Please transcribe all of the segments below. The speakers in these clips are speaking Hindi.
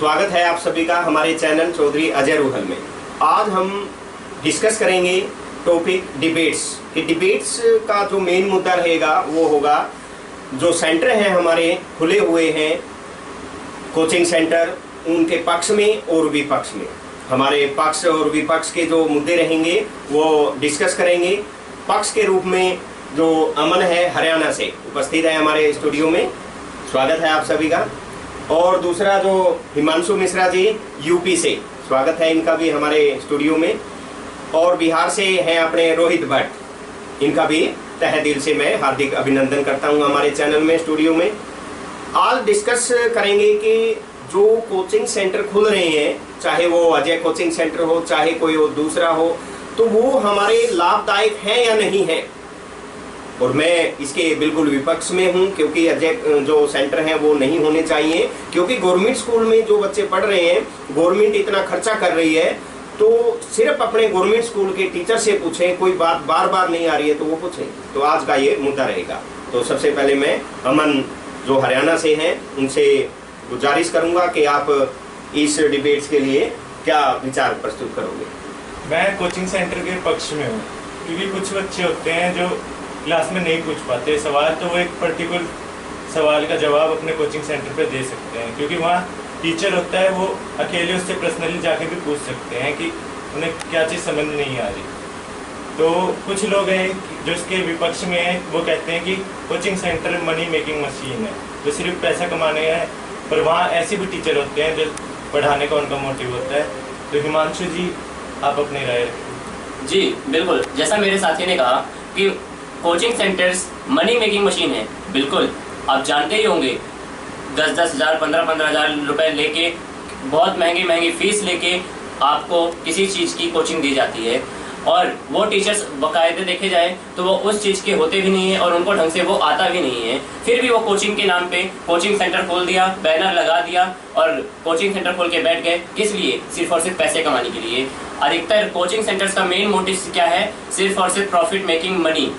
स्वागत है आप सभी का हमारे चैनल चौधरी अजय रूहल में। आज हम डिस्कस करेंगे टॉपिक डिबेट्स। कि डिबेट्स का जो मेन मुद्दा रहेगा वो होगा जो सेंटर हैं हमारे खुले हुए हैं कोचिंग सेंटर, उनके पक्ष में और विपक्ष में। हमारे पक्ष और विपक्ष के जो मुद्दे रहेंगे वो डिस्कस करेंगे। पक्ष के रूप में जो अमन है हरियाणा से उपस्थित है हमारे स्टूडियो में, स्वागत है आप सभी का। और दूसरा जो हिमांशु मिश्रा जी यूपी से, स्वागत है इनका भी हमारे स्टूडियो में। और बिहार से हैं अपने रोहित भट्ट, इनका भी तहे दिल से मैं हार्दिक अभिनंदन करता हूं हमारे चैनल में स्टूडियो में। आज डिस्कस करेंगे कि जो कोचिंग सेंटर खुल रहे हैं, चाहे वो अजय कोचिंग सेंटर हो चाहे कोई और दूसरा हो, तो वो हमारे लाभदायक है या नहीं है। और मैं इसके बिल्कुल विपक्ष में हूं, क्योंकि अजय जो सेंटर हैं वो नहीं होने चाहिए। क्योंकि गवर्नमेंट स्कूल में जो बच्चे पढ़ रहे हैं, गवर्नमेंट इतना खर्चा कर रही है, तो सिर्फ अपने गवर्नमेंट स्कूल के टीचर से पूछें, कोई बात बार बार नहीं आ रही है तो वो पूछें। तो आज का ये मुद्दा रहेगा। तो सबसे पहले मैं अमन जो हरियाणा से हैं उनसे गुजारिश करूंगा कि आप इस डिबेट्स के लिए क्या विचार प्रस्तुत करोगे। मैं कोचिंग सेंटर के पक्ष में हूँ, क्योंकि कुछ बच्चे होते हैं जो क्लास में नहीं पूछ पाते सवाल, तो वो एक पर्टिकुलर सवाल का जवाब अपने कोचिंग सेंटर पे दे सकते हैं, क्योंकि वहाँ टीचर होता है, वो अकेले उससे पर्सनली जाके भी पूछ सकते हैं कि उन्हें क्या चीज़ समझ नहीं आ रही। तो कुछ लोग हैं जो इसके विपक्ष में हैं, वो कहते हैं कि coaching centre money making machine है, जो सिर्फ पैसा कमाने है, पर वहाँ ऐसे भी टीचर होते हैं जो पढ़ाने का उनका मोटिव होता है। तो हिमांशु जी, आप अपनी राय रखें। जी बिल्कुल, जैसा मेरे साथी ने कहा कि coaching centres money making machine है। बिल्कुल, आप जानते ही होंगे 10-10 हज़ार 15-15 हज़ार रुपए लेके, बहुत महंगी फीस लेके आपको किसी चीज़ की कोचिंग दी जाती है, और वो टीचर्स बाकायदे देखे जाए तो वो उस चीज़ के होते भी नहीं है और उनको ढंग से वो आता भी नहीं है। फिर भी वो कोचिंग के नाम पे कोचिंग सेंटर खोल दिया, बैनर लगा दिया और कोचिंग सेंटर खोल के बैठ गए। किस लिए? सिर्फ और सिर्फ पैसे कमाने के लिए। अधिकतर कोचिंग सेंटर्स का मेन मोटिव क्या है? सिर्फ और सिर्फ प्रॉफिट मेकिंग मनी।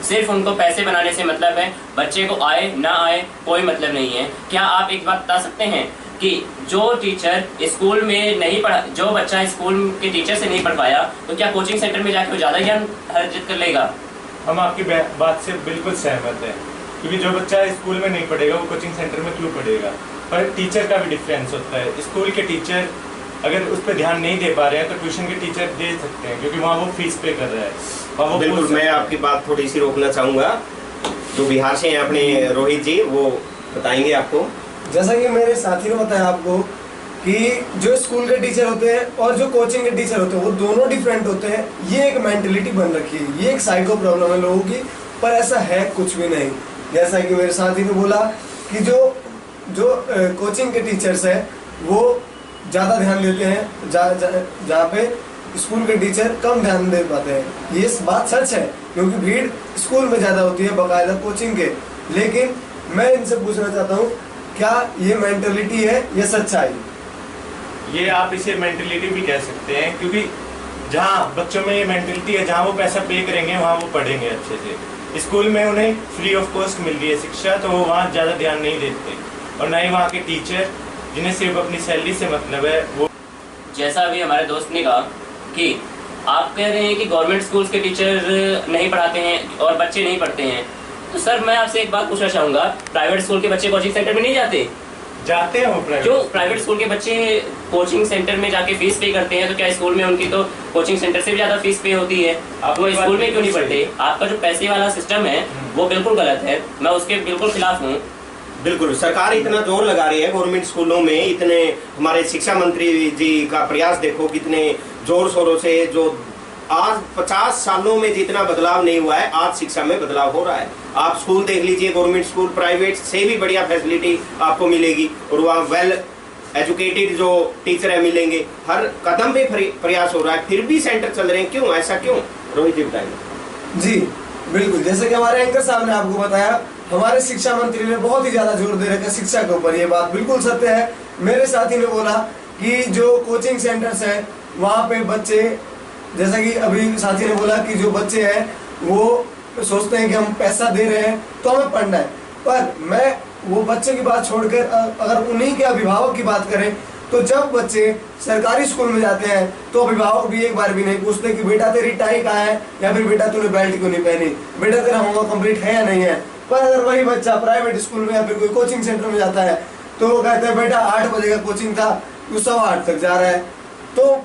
सिर्फ उनको पैसे बनाने से मतलब है, बच्चे को आए ना आए कोई मतलब नहीं है। क्या आप एक बात बता सकते हैं कि जो टीचर स्कूल में नहीं पढ़ा, जो बच्चा स्कूल के टीचर से नहीं पढ़ पाया, तो क्या कोचिंग सेंटर में जाकर ज्यादा ज्ञान अर्जित कर लेगा? हम आपकी बात से बिल्कुल सहमत हैं, क्योंकि जो बच्चा स्कूल में नहीं पढ़ेगा वो कोचिंग सेंटर में क्यों पढ़ेगा। पर टीचर का भी डिफरेंस होता है। स्कूल के टीचर अगर उस पर ध्यान नहीं दे पा रहे हैं तो ट्यूशन के टीचर दे सकते हैं, क्योंकि वहाँ वो फीस पे कर रहा है। बिल्कुल, मैं आपकी बात थोड़ी सी रोकना चाहूंगा। जो बिहार से हैं अपने रोहित जी, वो बताएंगे आपको। जैसा कि मेरे साथी ने बताया आपको कि जो स्कूल के टीचर होते हैं और जो कोचिंग के टीचर होते हैं वो दोनों डिफरेंट होते हैं। ये एक मेंटलिटी बन रखी है, ये एक साइको प्रॉब्लम है लोगों की, पर ऐसा है कुछ भी नहीं। जैसा कि मेरे साथी ने बोला कि जो कोचिंग के टीचर्स है वो ज़्यादा ध्यान देते हैं, जहाँ पे स्कूल के टीचर कम ध्यान दे पाते हैं। ये बात सच है, क्योंकि भीड़ स्कूल में ज़्यादा होती है बाकायदा कोचिंग के। लेकिन मैं इनसे पूछना चाहता हूँ, क्या ये मेंटलिटी है या सच्चाई? ये आप इसे मेंटलिटी भी कह सकते हैं, क्योंकि जहाँ बच्चों में ये मेंटलिटी है, जहाँ वो पैसा पे करेंगे वहाँ वो पढ़ेंगे अच्छे से। स्कूल में उन्हें फ्री ऑफ कॉस्ट मिल रही है शिक्षा, तो वो वहाँ ज़्यादा ध्यान नहीं देते, और ना ही वहाँ के टीचर जिन्हें सिर्फ अपनी सैलरी से मतलब है वो। जैसा अभी हमारे दोस्त ने कहा कि आप कह रहे हैं कि गवर्नमेंट स्कूल्स के टीचर नहीं पढ़ाते हैं और बच्चे नहीं पढ़ते हैं, तो सर मैं आपसे एक बात पूछना चाहूँगा, प्राइवेट स्कूल के बच्चे कोचिंग सेंटर में नहीं जाते? जाते हैं वो प्राइवेट। क्यों प्राइवेट स्कूल के बच्चे कोचिंग सेंटर में जाके फीस पे करते हैं, तो क्या स्कूल में उनकी तो कोचिंग सेंटर से भी ज्यादा फीस पे होती है? आप वो स्कूल में क्यों नहीं पढ़ते? आपका जो पैसे वाला सिस्टम है वो बिल्कुल गलत है, मैं उसके बिल्कुल खिलाफ हूँ। बिल्कुल, सरकार इतना जोर लगा रही है गवर्नमेंट स्कूलों में, इतने हमारे शिक्षा मंत्री जी का प्रयास देखो कितने जोर शोरों से। जो आज 50 सालों में जितना बदलाव नहीं हुआ है, आज शिक्षा में बदलाव हो रहा है। आप स्कूल देख लीजिए, गवर्नमेंट स्कूल प्राइवेट से भी बढ़िया फैसिलिटी आपको मिलेगी, और वहाँ वेल एजुकेटेड जो टीचर है मिलेंगे। हर कदम पे प्रयास हो रहा है, फिर भी सेंटर चल रहे हैं। क्यों, ऐसा क्यों? रोहित जी बताएंगे। जी बिल्कुल, जैसे कि हमारे एंकर साहब ने आपको बताया, हमारे शिक्षा मंत्री ने बहुत ही ज्यादा जोर दे रखा है शिक्षा के ऊपर। ये बात बिल्कुल सत्य है। मेरे साथी ने बोला कि जो कोचिंग सेंटर्स है वहाँ पे बच्चे, जैसा कि अभी साथी ने बोला कि जो बच्चे हैं वो सोचते हैं कि हम पैसा दे रहे हैं तो हमें पढ़ना है, पर मैं वो बच्चे की बात छोड़कर अगर उन्हीं के अभिभावक की बात करें तो जब बच्चे सरकारी स्कूल में जाते हैं तो अभिभावक भी एक बार भी नहीं पूछते कि बेटा तेरी टाई कहाँ है, या फिर बेटा तूने बेल्ट क्यों नहीं पहनी, बेटा तेरा होमवर्क कंप्लीट है या नहीं है। पर अगर वही बच्चा प्राइवेट स्कूल में या फिर कोई कोचिंग सेंटर में जाता है तो वो कहते हैं बेटा 8 बजे का कोचिंग था, तू 8:15 तक जा रहा है। तो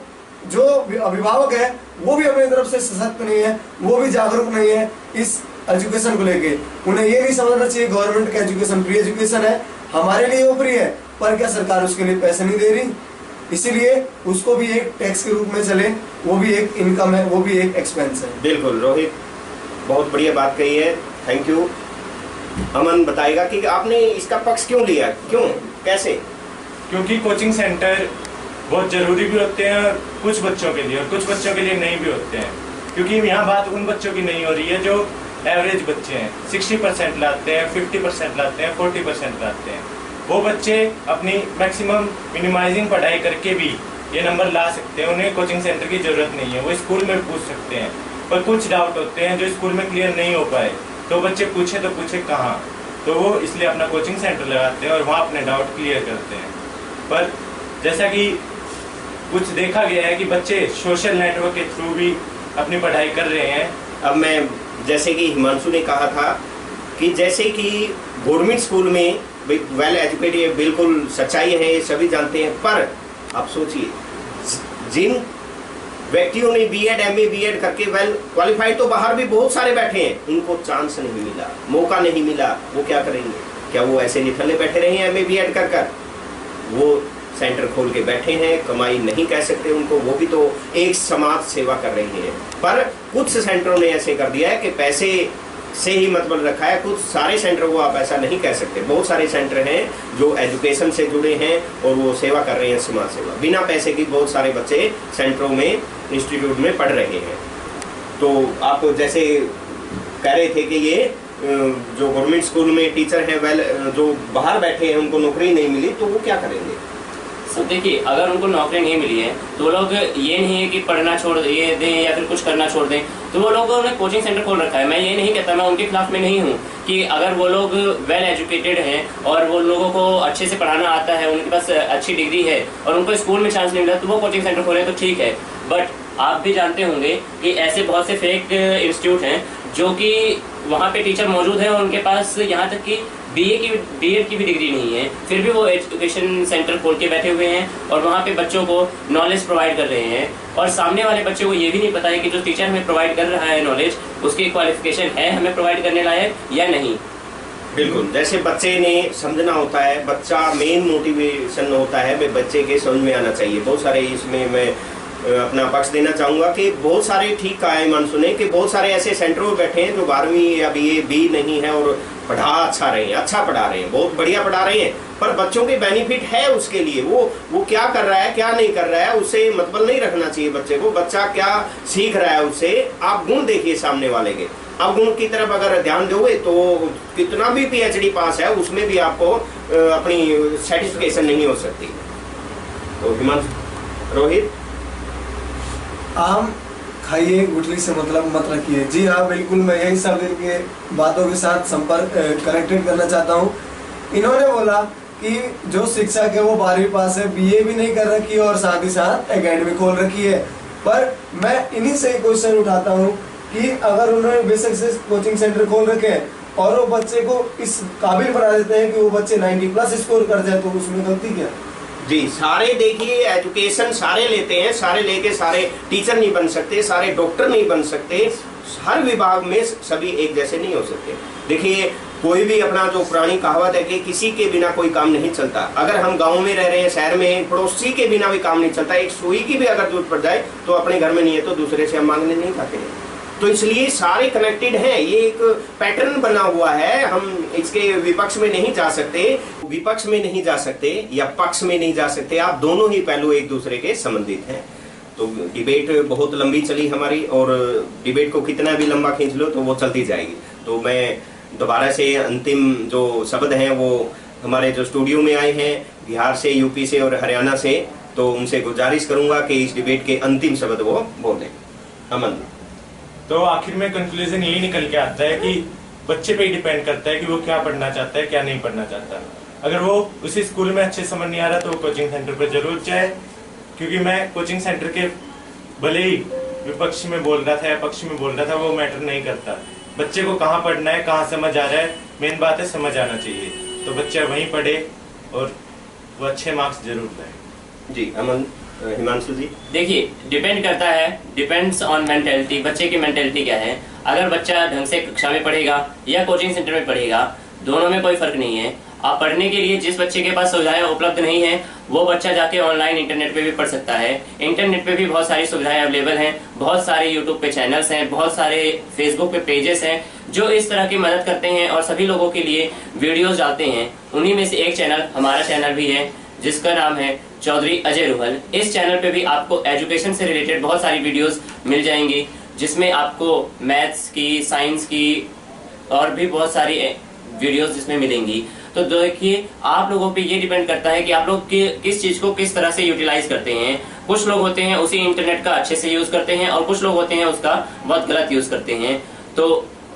जो अभिभावक है वो भी अपनी तरफ से सशक्त नहीं है, वो भी जागरूक नहीं है इस एजुकेशन को लेके। उन्हें ये नहीं समझना चाहिए गवर्नमेंट का एजुकेशन फ्री एजुकेशन है, हमारे लिए वो फ्री है, पर क्या सरकार उसके लिए पैसे नहीं दे रही, इसीलिए उसको भी एक टैक्स के रूप में चले, वो भी एक इनकम है, वो भी एक एक्सपेंस है। बिल्कुल रोहित, बहुत बढ़िया बात कही है, थैंक यू। अमन बताएगा कि आपने इसका पक्ष क्यों लिया, क्यों, कैसे? क्योंकि कोचिंग सेंटर बहुत जरूरी भी होते हैं कुछ बच्चों के लिए, और कुछ बच्चों के लिए नहीं भी होते हैं। क्योंकि यहाँ बात उन बच्चों की नहीं हो रही है जो एवरेज बच्चे हैं, 60% लाते हैं, 50% लाते हैं, 40% लाते हैं। वो बच्चे अपनी मैक्सिमम मिनिमाइजिंग पढ़ाई करके भी ये नंबर ला सकते हैं, उन्हें कोचिंग सेंटर की जरूरत नहीं है, वो स्कूल में पूछ सकते हैं। पर कुछ डाउट होते हैं जो स्कूल में क्लियर नहीं हो पाए, तो बच्चे पूछे तो पूछे कहाँ, तो वो इसलिए अपना कोचिंग सेंटर लगाते हैं और वहाँ अपने डाउट क्लियर करते हैं। पर जैसा कि कुछ देखा गया है कि बच्चे सोशल नेटवर्क के थ्रू भी अपनी पढ़ाई कर रहे हैं। अब मैं, जैसे कि हिमांशु ने कहा था कि जैसे कि गवर्नमेंट स्कूल में वेल एजुकेटेड, बिल्कुल सच्चाई है, ये सभी जानते हैं, पर आप सोचिए जिन व्यक्तियों ने बीएड एमए बीएड करके वेल क्वालिफाइड तो बाहर भी बहुत सारे बैठे हैं, उनको चांस नहीं मिला, मौका नहीं मिला, वो क्या करेंगे? क्या वो ऐसे निठल्ले बैठे रहे हैं एमए बीएड कर कर? वो सेंटर खोल के बैठे हैं, कमाई नहीं कह सकते उनको, वो भी तो एक समाज सेवा कर रहे हैं। पर कुछ सेंटरों ने ऐसे कर दिया है कि पैसे से ही मतलब रखा है, कुछ सारे सेंटरों को आप ऐसा नहीं कह सकते। बहुत सारे सेंटर हैं जो एजुकेशन से जुड़े हैं और वो सेवा कर रहे हैं, समाज सेवा, बिना पैसे की। बहुत सारे बच्चे सेंटरों में, इंस्टीट्यूट में पढ़ रहे हैं। तो आप जैसे कह रहे थे कि ये जो गवर्नमेंट स्कूल में टीचर हैं वेल जो बाहर बैठे हैं उनको नौकरी नहीं मिली, तो वो क्या करेंगे? सब देखिए, अगर उनको नौकरी नहीं मिली है तो वो लोग ये नहीं है कि पढ़ना छोड़ दें या फिर कुछ करना छोड़ दें, तो वो लोगों ने कोचिंग सेंटर खोल रखा है। मैं ये नहीं कहता, मैं उनके खिलाफ में नहीं हूँ कि अगर वो लोग वेल एजुकेटेड हैं और वो लोगों को अच्छे से पढ़ाना आता है, उनके पास अच्छी डिग्री है और उनको स्कूल में चांस नहीं मिला तो वो कोचिंग सेंटर खोलें तो ठीक है। बट आप भी जानते होंगे कि ऐसे बहुत से फेक इंस्टीट्यूट हैं जो कि वहाँ पे टीचर मौजूद है और उनके पास यहाँ तक कि बीएड की भी डिग्री नहीं है, फिर भी वो एजुकेशन सेंटर खोल के बैठे हुए हैं और वहाँ पे बच्चों को नॉलेज प्रोवाइड कर रहे हैं। और सामने वाले बच्चों को ये भी नहीं पता है कि जो टीचर हमें प्रोवाइड कर रहा है नॉलेज, उसकी क्वालिफिकेशन है हमें प्रोवाइड करने लायक या नहीं। बिल्कुल, जैसे बच्चे ने समझना होता है, बच्चा मेन मोटिवेशन होता है, वे बच्चे के समझ में आना चाहिए। बहुत सारे इसमें मैं अपना पक्ष देना चाहूँगा कि बहुत सारे, ठीक कहा है हिमांशु ने, कि बहुत सारे ऐसे सेंटरों में बैठे हैं जो 12वीं या बीए भी नहीं है और पढ़ा अच्छा रहे हैं, अच्छा पढ़ा रहे हैं, बहुत बढ़िया पढ़ा रहे हैं, पर बच्चों के बेनिफिट है उसके लिए। वो क्या कर रहा है क्या नहीं कर रहा है उससे मतलब नहीं रखना चाहिए बच्चे को। बच्चा क्या सीख रहा है उससे, आप गुण देखिए सामने वाले के। आप गुण की तरफ अगर ध्यान दोगे तो कितना भी पीएचडी पास है उसमें भी आपको अपनी सेटिस्फिकेशन नहीं हो सकती। तो हिमांशु, रोहित, आम खाइए गुठली से मतलब मत रखिए। जी हाँ, बिल्कुल, मैं यही सब इनके बातों के साथ संपर्क कनेक्टेड करना चाहता हूँ। इन्होंने बोला कि जो शिक्षक है वो 12वीं पास है, बीए भी नहीं कर रखी है और साथ ही साथ एकेडमी खोल रखी है। पर मैं इन्हीं से क्वेश्चन उठाता हूँ कि अगर उन्होंने बेसिक से कोचिंग सेंटर खोल रखे हैं और वो बच्चे को इस काबिल बना देते हैं कि वो बच्चे 90+ स्कोर कर जाए, तो उसमें गलती क्या? जी, सारे देखिए एजुकेशन सारे लेते हैं, सारे लेके सारे टीचर नहीं बन सकते, सारे डॉक्टर नहीं बन सकते, हर विभाग में सभी एक जैसे नहीं हो सकते। देखिए, कोई भी अपना जो पुरानी कहावत है कि किसी के बिना कोई काम नहीं चलता। अगर हम गांव में रह रहे हैं, शहर में, पड़ोसी के बिना भी काम नहीं चलता। एक सुई की भी अगर जरूरत पड़ जाए तो अपने घर में नहीं है तो दूसरे से हम मांगने नहीं जाते हैं। तो इसलिए सारे कनेक्टेड हैं, ये एक पैटर्न बना हुआ है। हम इसके विपक्ष में नहीं जा सकते, विपक्ष में नहीं जा सकते या पक्ष में नहीं जा सकते, आप दोनों ही पहलू एक दूसरे के संबंधित हैं। तो डिबेट बहुत लंबी चली हमारी, और डिबेट को कितना भी लंबा खींच लो तो वो चलती जाएगी। तो मैं दोबारा से अंतिम जो शब्द हैं वो हमारे जो स्टूडियो में आए हैं बिहार से, यूपी से और हरियाणा से, तो उनसे गुजारिश करूंगा कि इस डिबेट के अंतिम शब्द वो बोलें। अमन, तो आखिर में कंक्लूजन यही निकल के आता है कि बच्चे पे ही डिपेंड करता है कि वो क्या पढ़ना चाहता है, क्या नहीं पढ़ना चाहता। अगर वो उसी स्कूल में अच्छे समझ नहीं आ रहा तो वो कोचिंग सेंटर पर जरूर जाए, क्योंकि मैं कोचिंग सेंटर के भले ही विपक्ष में बोल रहा था या पक्ष में बोल रहा था, वो मैटर नहीं करता। बच्चे को कहाँ पढ़ना है, कहाँ समझ आ रहा है, मेन बात है समझ आना चाहिए। तो बच्चा वहीं पढ़े और वो अच्छे मार्क्स जरूर लाए। जी अमन, हिमांशु जी। देखिए, डिपेंड करता है, डिपेंड्स ऑन मेंटेलिटी, बच्चे की मेंटेलिटी क्या है। अगर बच्चा ढंग से कक्षा में पढ़ेगा या कोचिंग सेंटर में पढ़ेगा, दोनों में कोई फर्क नहीं है। आप पढ़ने के लिए जिस बच्चे के पास सुविधाएं उपलब्ध नहीं है, वो बच्चा जाके ऑनलाइन इंटरनेट पे भी पढ़ सकता है। इंटरनेट पे भी बहुत सारी सुविधाएं अवेलेबल हैं, बहुत सारे यूट्यूब पे चैनल्स हैं, बहुत सारे फेसबुक पे पेजेस हैं जो इस तरह की मदद करते हैं और सभी लोगों के लिए वीडियोस डालते हैं। उन्हीं में से एक चैनल हमारा चैनल भी है, जिसका नाम है चौधरी अजय रूहल। इस चैनल पे भी आपको एजुकेशन से रिलेटेड बहुत सारी वीडियोस मिल जाएंगी, जिसमें आपको मैथ्स की, साइंस की और भी बहुत सारी वीडियोस जिसमें मिलेंगी। तो देखिए, आप लोगों पे ये डिपेंड करता है कि आप लोग किस चीज को किस तरह से यूटिलाइज करते हैं। कुछ लोग होते हैं उसी इंटरनेट का अच्छे से यूज करते हैं और कुछ लोग होते हैं उसका बहुत गलत यूज करते हैं। तो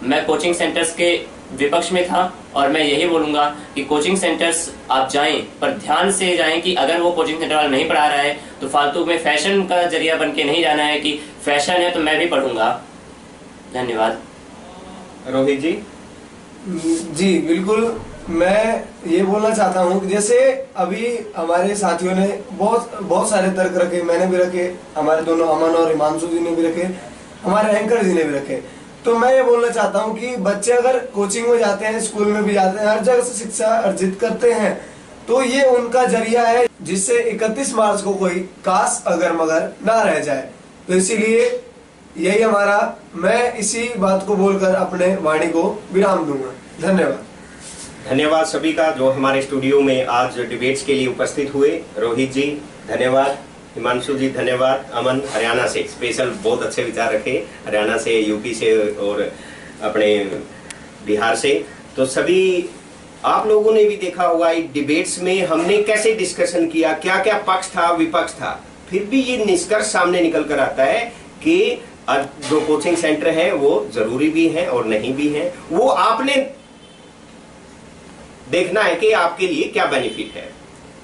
मैं कोचिंग सेंटर्स के विपक्ष में था और मैं यही बोलूंगा कि कोचिंग सेंटर्स आप जाएं, पर ध्यान से जाएं कि अगर वो कोचिंग सेंटर वाला नहीं पढ़ा रहा है तो फालतू में फैशन का जरिया बन के नहीं जाना है कि फैशन है तो मैं भी पढ़ूंगा। धन्यवाद। रोहित जी। जी बिल्कुल, मैं ये बोलना चाहता हूँ कि जैसे अभी हमारे साथियों ने बहुत सारे तर्क रखे, मैंने भी रखे, हमारे दोनों अमन और हिमांशु जी ने भी रखे, हमारे एंकर जी ने भी रखे। तो मैं ये बोलना चाहता हूँ कि बच्चे अगर कोचिंग में जाते हैं, स्कूल में भी जाते हैं, हर जगह से शिक्षा अर्जित करते हैं, तो ये उनका जरिया है जिससे 31 मार्च को कोई काश अगर मगर ना रह जाए। तो इसीलिए यही हमारा, मैं इसी बात को बोलकर अपने वाणी को विराम दूंगा। धन्यवाद। धन्यवाद सभी का जो हमारे स्टूडियो में आज डिबेट्स के लिए उपस्थित हुए। रोहित जी धन्यवाद, हिमांशु जी धन्यवाद, अमन हरियाणा से स्पेशल बहुत अच्छे विचार रखे, हरियाणा से, यूपी से और अपने बिहार से। तो सभी आप लोगों ने भी देखा होगा डिबेट्स में हमने कैसे डिस्कशन किया, क्या क्या पक्ष था विपक्ष था, फिर भी ये निष्कर्ष सामने निकल कर आता है कि जो कोचिंग सेंटर है वो जरूरी भी है और नहीं भी है। वो आपने देखना है कि आपके लिए क्या बेनिफिट है।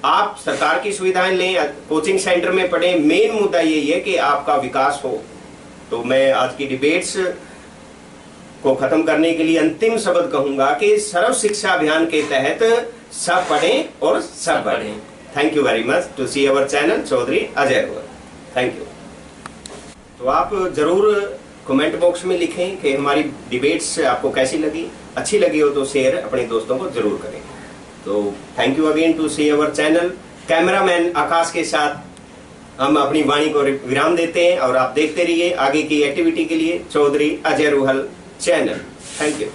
आप सरकार की सुविधाएं लें, कोचिंग सेंटर में पढ़ें, मेन मुद्दा यही है कि आपका विकास हो। तो मैं आज की डिबेट्स को खत्म करने के लिए अंतिम शब्द कहूंगा कि सर्व शिक्षा अभियान के तहत सब पढ़ें और सब बढ़ें। Thank you very much to see our channel Chaudhary Ajay Ruhal. Thank you. तो आप जरूर कमेंट बॉक्स में लिखें कि हमारी डिबेट्स आपको कैसी लगी। अच्छी लगी हो तो शेयर अपने दोस्तों को जरूर करें। तो thank you again to see our channel. Cameraman Aakash के साथ हम अपनी वाणी को विराम देते हैं और आप देखते रहिए आगे की एक्टिविटी के लिए Chaudhary Ajay Ruhal channel. Thank you.